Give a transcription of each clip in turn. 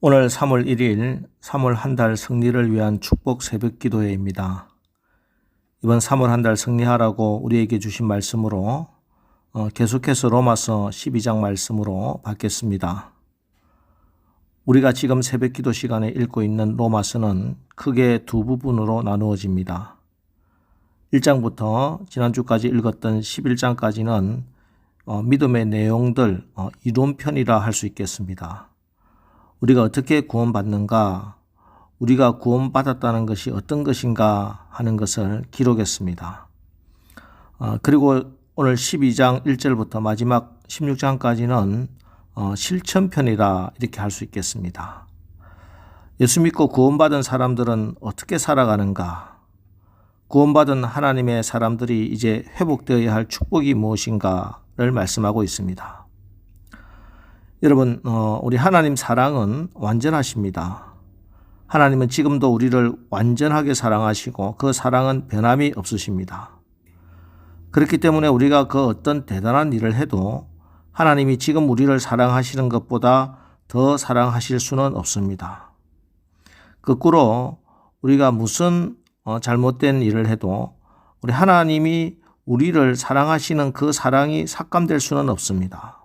오늘 3월 1일 3월 한 달 승리를 위한 축복 새벽 기도회입니다. 이번 3월 한 달 승리하라고 우리에게 주신 말씀으로 계속해서 로마서 12장 말씀으로 받겠습니다. 우리가 지금 새벽 기도 시간에 읽고 있는 로마서는 크게 두 부분으로 나누어집니다. 1장부터 지난주까지 읽었던 11장까지는 믿음의 내용들, 이론편이라 할 수 있겠습니다. 우리가 어떻게 구원받는가, 우리가 구원받았다는 것이 어떤 것인가 하는 것을 기록했습니다. 그리고 오늘 12장 1절부터 마지막 16장까지는 실천편이라 이렇게 할 수 있겠습니다. 예수 믿고 구원받은 사람들은 어떻게 살아가는가, 구원받은 하나님의 사람들이 이제 회복되어야 할 축복이 무엇인가를 말씀하고 있습니다. 여러분, 우리 하나님 사랑은 완전하십니다. 하나님은 지금도 우리를 완전하게 사랑하시고 그 사랑은 변함이 없으십니다. 그렇기 때문에 우리가 그 어떤 대단한 일을 해도 하나님이 지금 우리를 사랑하시는 것보다 더 사랑하실 수는 없습니다. 거꾸로 우리가 무슨 잘못된 일을 해도 우리 하나님이 우리를 사랑하시는 그 사랑이 삭감될 수는 없습니다.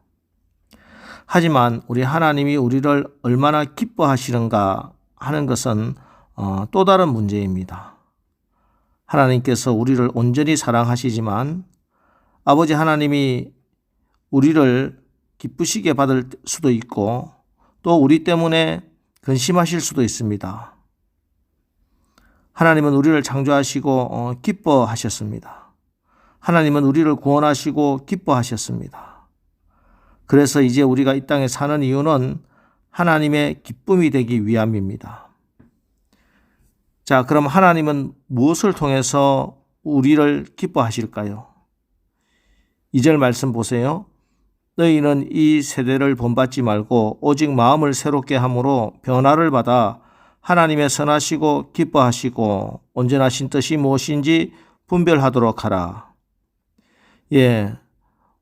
하지만 우리 하나님이 우리를 얼마나 기뻐하시는가 하는 것은 또 다른 문제입니다. 하나님께서 우리를 온전히 사랑하시지만 아버지 하나님이 우리를 기쁘시게 받을 수도 있고 또 우리 때문에 근심하실 수도 있습니다. 하나님은 우리를 창조하시고 기뻐하셨습니다. 하나님은 우리를 구원하시고 기뻐하셨습니다. 그래서 이제 우리가 이 땅에 사는 이유는 하나님의 기쁨이 되기 위함입니다. 자, 그럼 하나님은 무엇을 통해서 우리를 기뻐하실까요? 2절 말씀 보세요. 너희는 이 세대를 본받지 말고 오직 마음을 새롭게 함으로 변화를 받아 하나님의 선하시고 기뻐하시고 온전하신 뜻이 무엇인지 분별하도록 하라.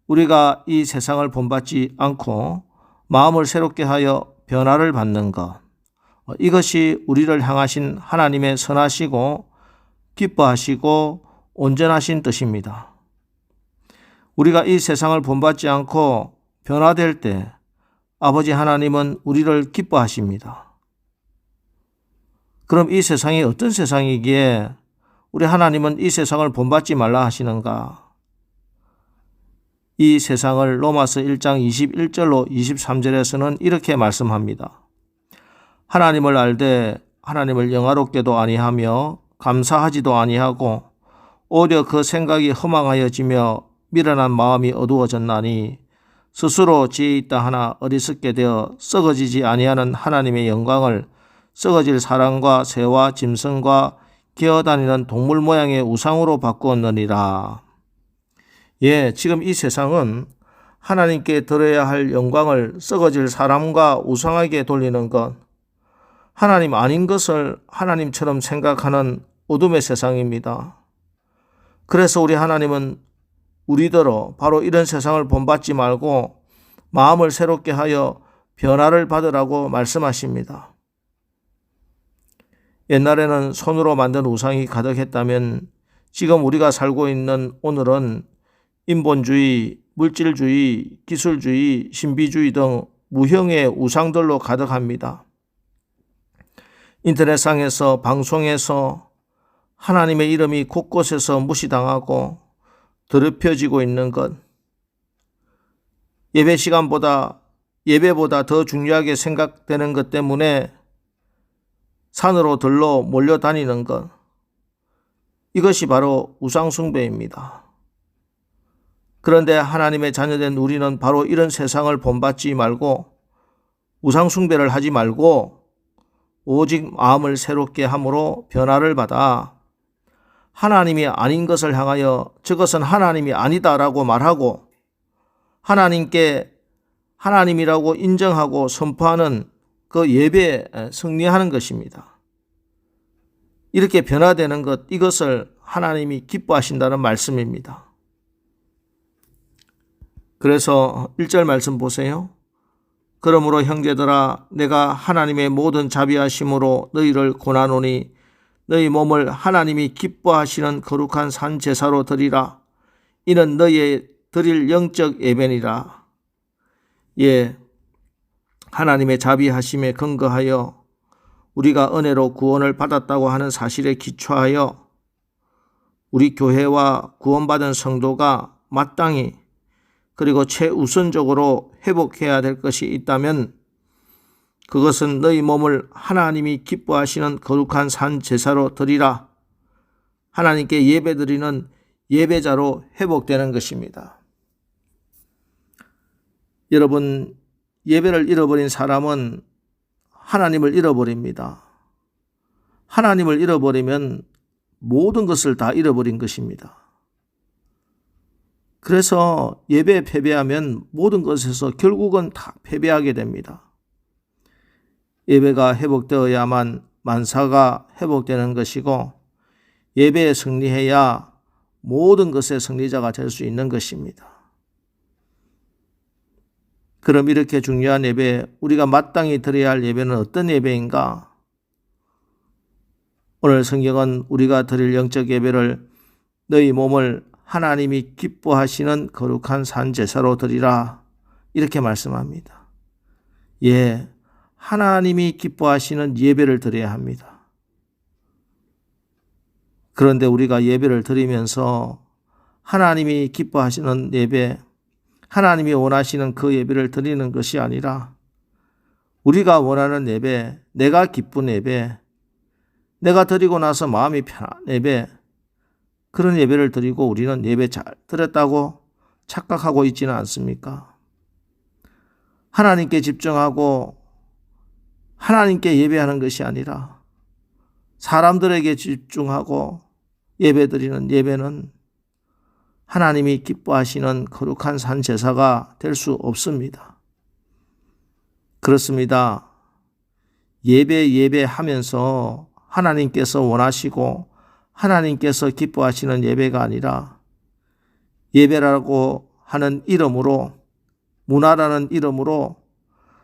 우리가 이 세상을 본받지 않고 마음을 새롭게 하여 변화를 받는 것, 이것이 우리를 향하신 하나님의 선하시고 기뻐하시고 온전하신 뜻입니다. 우리가 이 세상을 본받지 않고 변화될 때 아버지 하나님은 우리를 기뻐하십니다. 그럼 이 세상이 어떤 세상이기에 우리 하나님은 이 세상을 본받지 말라 하시는가? 이 세상을 로마서 1장 21절로 23절에서는 이렇게 말씀합니다. 하나님을 알되 하나님을 영화롭게도 아니하며 감사하지도 아니하고 오히려 그 생각이 허망하여지며 미련한 마음이 어두워졌나니 스스로 지혜 있다 하나 어리석게 되어 썩어지지 아니하는 하나님의 영광을 썩어질 사람과 새와 짐승과 기어다니는 동물 모양의 우상으로 바꾸었느니라. 지금 이 세상은 하나님께 드려야 할 영광을 썩어질 사람과 우상에게 돌리는 것, 하나님 아닌 것을 하나님처럼 생각하는 어둠의 세상입니다. 그래서 우리 하나님은 우리더러 바로 이런 세상을 본받지 말고 마음을 새롭게 하여 변화를 받으라고 말씀하십니다. 옛날에는 손으로 만든 우상이 가득했다면 지금 우리가 살고 있는 오늘은 인본주의, 물질주의, 기술주의, 신비주의 등 무형의 우상들로 가득합니다. 인터넷상에서 방송에서 하나님의 이름이 곳곳에서 무시당하고 더럽혀지고 있는 것, 예배 시간보다 예배보다 더 중요하게 생각되는 것 때문에 산으로 들러 몰려다니는 것, 이것이 바로 우상숭배입니다. 그런데 하나님의 자녀된 우리는 바로 이런 세상을 본받지 말고 우상숭배를 하지 말고 오직 마음을 새롭게 함으로 변화를 받아 하나님이 아닌 것을 향하여 저것은 하나님이 아니다라고 말하고 하나님께 하나님이라고 인정하고 선포하는 그 예배에 승리하는 것입니다. 이렇게 변화되는 것, 이것을 하나님이 기뻐하신다는 말씀입니다. 그래서 1절 말씀 보세요. 그러므로 형제들아, 내가 하나님의 모든 자비하심으로 너희를 권하노니 너희 몸을 하나님이 기뻐하시는 거룩한 산 제사로 드리라. 이는 너희의 드릴 영적 예배니라. 예, 하나님의 자비하심에 근거하여 우리가 은혜로 구원을 받았다고 하는 사실에 기초하여 우리 교회와 구원받은 성도가 마땅히 그리고 최우선적으로 회복해야 될 것이 있다면 그것은 너희 몸을 하나님이 기뻐하시는 거룩한 산 제사로 드리라. 하나님께 예배드리는 예배자로 회복되는 것입니다. 여러분, 예배를 잃어버린 사람은 하나님을 잃어버립니다. 하나님을 잃어버리면 모든 것을 다 잃어버린 것입니다. 그래서 예배에 패배하면 모든 것에서 결국은 다 패배하게 됩니다. 예배가 회복되어야만 만사가 회복되는 것이고 예배에 승리해야 모든 것의 승리자가 될 수 있는 것입니다. 그럼 이렇게 중요한 예배, 우리가 마땅히 드려야 할 예배는 어떤 예배인가? 오늘 성경은 우리가 드릴 영적 예배를 너희 몸을 하나님이 기뻐하시는 거룩한 산 제사로 드리라 이렇게 말씀합니다. 예, 하나님이 기뻐하시는 예배를 드려야 합니다. 그런데 우리가 예배를 드리면서 하나님이 기뻐하시는 예배, 하나님이 원하시는 그 예배를 드리는 것이 아니라 우리가 원하는 예배, 내가 기쁜 예배, 내가 드리고 나서 마음이 편한 예배, 그런 예배를 드리고 우리는 예배 잘 드렸다고 착각하고 있지는 않습니까? 하나님께 집중하고 하나님께 예배하는 것이 아니라 사람들에게 집중하고 예배드리는 예배는 하나님이 기뻐하시는 거룩한 산 제사가 될 수 없습니다. 그렇습니다. 예배하면서 하나님께서 원하시고 하나님께서 기뻐하시는 예배가 아니라 예배라고 하는 이름으로, 문화라는 이름으로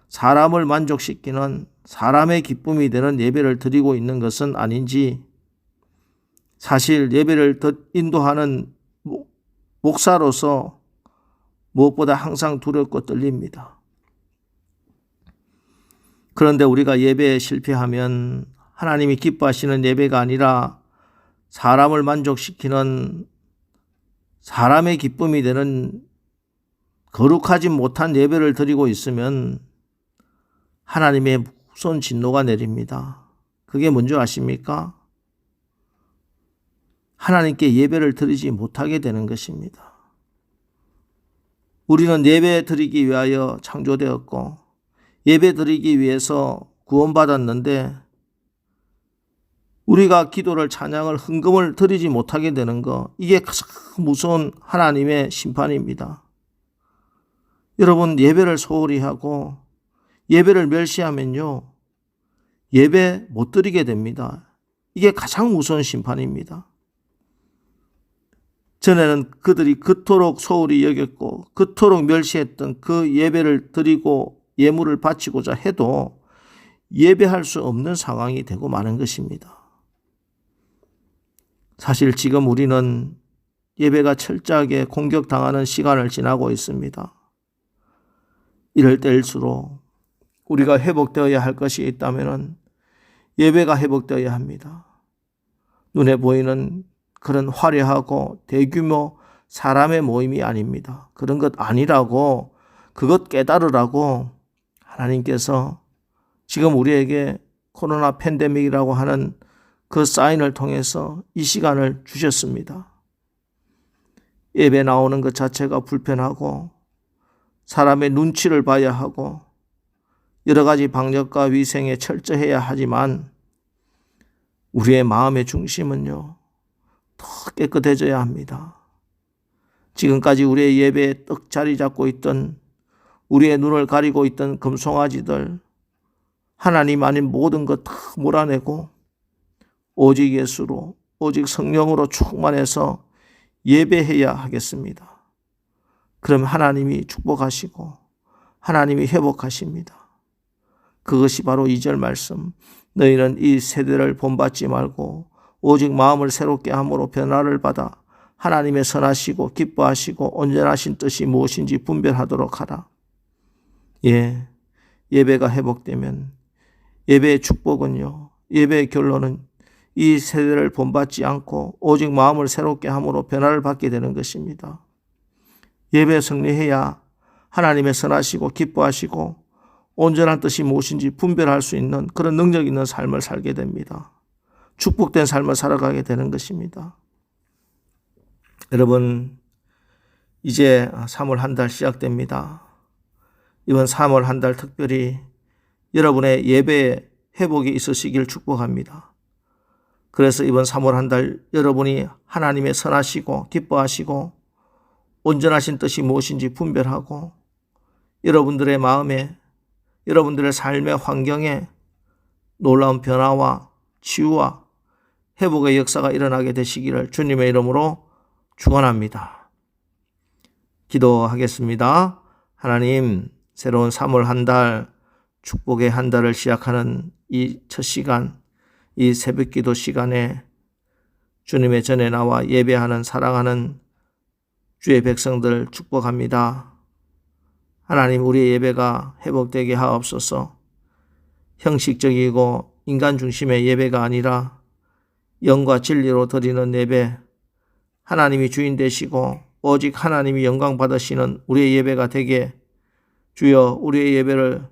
사람을 만족시키는 사람의 기쁨이 되는 예배를 드리고 있는 것은 아닌지, 사실 예배를 인도하는 목사로서 무엇보다 항상 두렵고 떨립니다. 그런데 우리가 예배에 실패하면 하나님이 기뻐하시는 예배가 아니라 사람을 만족시키는 사람의 기쁨이 되는 거룩하지 못한 예배를 드리고 있으면 하나님의 무서운 진노가 내립니다. 그게 뭔지 아십니까? 하나님께 예배를 드리지 못하게 되는 것입니다. 우리는 예배 드리기 위하여 창조되었고 예배 드리기 위해서 구원받았는데 우리가 기도를, 찬양을, 헌금을 드리지 못하게 되는 것, 이게 가장 무서운 하나님의 심판입니다. 여러분, 예배를 소홀히 하고 예배를 멸시하면요, 예배 못 드리게 됩니다. 이게 가장 무서운 심판입니다. 전에는 그들이 그토록 소홀히 여겼고 그토록 멸시했던 그 예배를 드리고 예물을 바치고자 해도 예배할 수 없는 상황이 되고 마는 것입니다. 사실 지금 우리는 예배가 철저하게 공격당하는 시간을 지나고 있습니다. 이럴 때일수록 우리가 회복되어야 할 것이 있다면 예배가 회복되어야 합니다. 눈에 보이는 그런 화려하고 대규모 사람의 모임이 아닙니다. 그런 것 아니라고, 그것 깨달으라고 하나님께서 지금 우리에게 코로나 팬데믹이라고 하는 그 사인을 통해서 이 시간을 주셨습니다. 예배 나오는 것 자체가 불편하고 사람의 눈치를 봐야 하고 여러 가지 방역과 위생에 철저해야 하지만 우리의 마음의 중심은요, 더 깨끗해져야 합니다. 지금까지 우리의 예배에 떡 자리 잡고 있던, 우리의 눈을 가리고 있던 금송아지들, 하나님 아닌 모든 것 다 몰아내고 오직 예수로, 오직 성령으로 충만해서 예배해야 하겠습니다. 그럼 하나님이 축복하시고 하나님이 회복하십니다. 그것이 바로 2절 말씀. 너희는 이 세대를 본받지 말고 오직 마음을 새롭게 함으로 변화를 받아 하나님의 선하시고 기뻐하시고 온전하신 뜻이 무엇인지 분별하도록 하라. 예, 예배가 회복되면 예배의 축복은요, 예배의 결론은 이 세대를 본받지 않고 오직 마음을 새롭게 함으로 변화를 받게 되는 것입니다. 예배에 승리해야 하나님의 선하시고 기뻐하시고 온전한 뜻이 무엇인지 분별할 수 있는 그런 능력 있는 삶을 살게 됩니다. 축복된 삶을 살아가게 되는 것입니다. 여러분, 이제 3월 한 달 시작됩니다. 이번 3월 한 달 특별히 여러분의 예배에 회복이 있으시길 축복합니다. 그래서 이번 3월 한 달 여러분이 하나님의 선하시고 기뻐하시고 온전하신 뜻이 무엇인지 분별하고 여러분들의 마음에 여러분들의 삶의 환경에 놀라운 변화와 치유와 회복의 역사가 일어나게 되시기를 주님의 이름으로 축원합니다. 기도하겠습니다. 하나님, 새로운 3월 한 달, 축복의 한 달을 시작하는 이 첫 시간, 이 새벽기도 시간에 주님의 전에 나와 예배하는 사랑하는 주의 백성들 축복합니다. 하나님, 우리의 예배가 회복되게 하옵소서. 형식적이고 인간 중심의 예배가 아니라 영과 진리로 드리는 예배, 하나님이 주인 되시고 오직 하나님이 영광 받으시는 우리의 예배가 되게 주여 우리의 예배를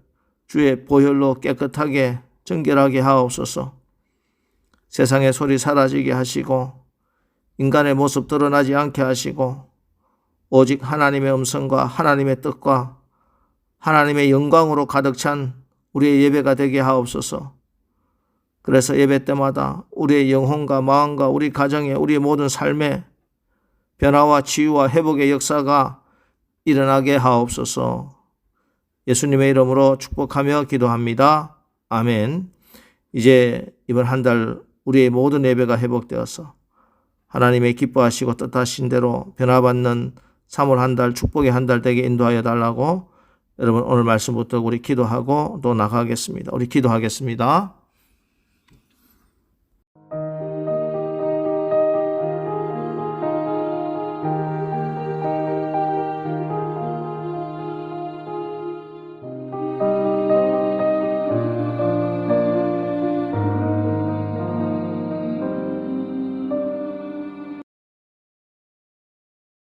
주의 보혈로 깨끗하게 정결하게 하옵소서. 세상의 소리 사라지게 하시고 인간의 모습 드러나지 않게 하시고 오직 하나님의 음성과 하나님의 뜻과 하나님의 영광으로 가득 찬 우리의 예배가 되게 하옵소서. 그래서 예배 때마다 우리의 영혼과 마음과 우리 가정에 우리의 모든 삶에 변화와 치유와 회복의 역사가 일어나게 하옵소서. 예수님의 이름으로 축복하며 기도합니다. 아멘. 이제 이번 한 달 우리의 모든 예배가 회복되어서 하나님의 기뻐하시고 뜻하신 대로 변화받는 3월 한 달 축복의 한 달 되게 인도하여 달라고 여러분 오늘 말씀부터 우리 기도하고 또 나가겠습니다. 우리 기도하겠습니다.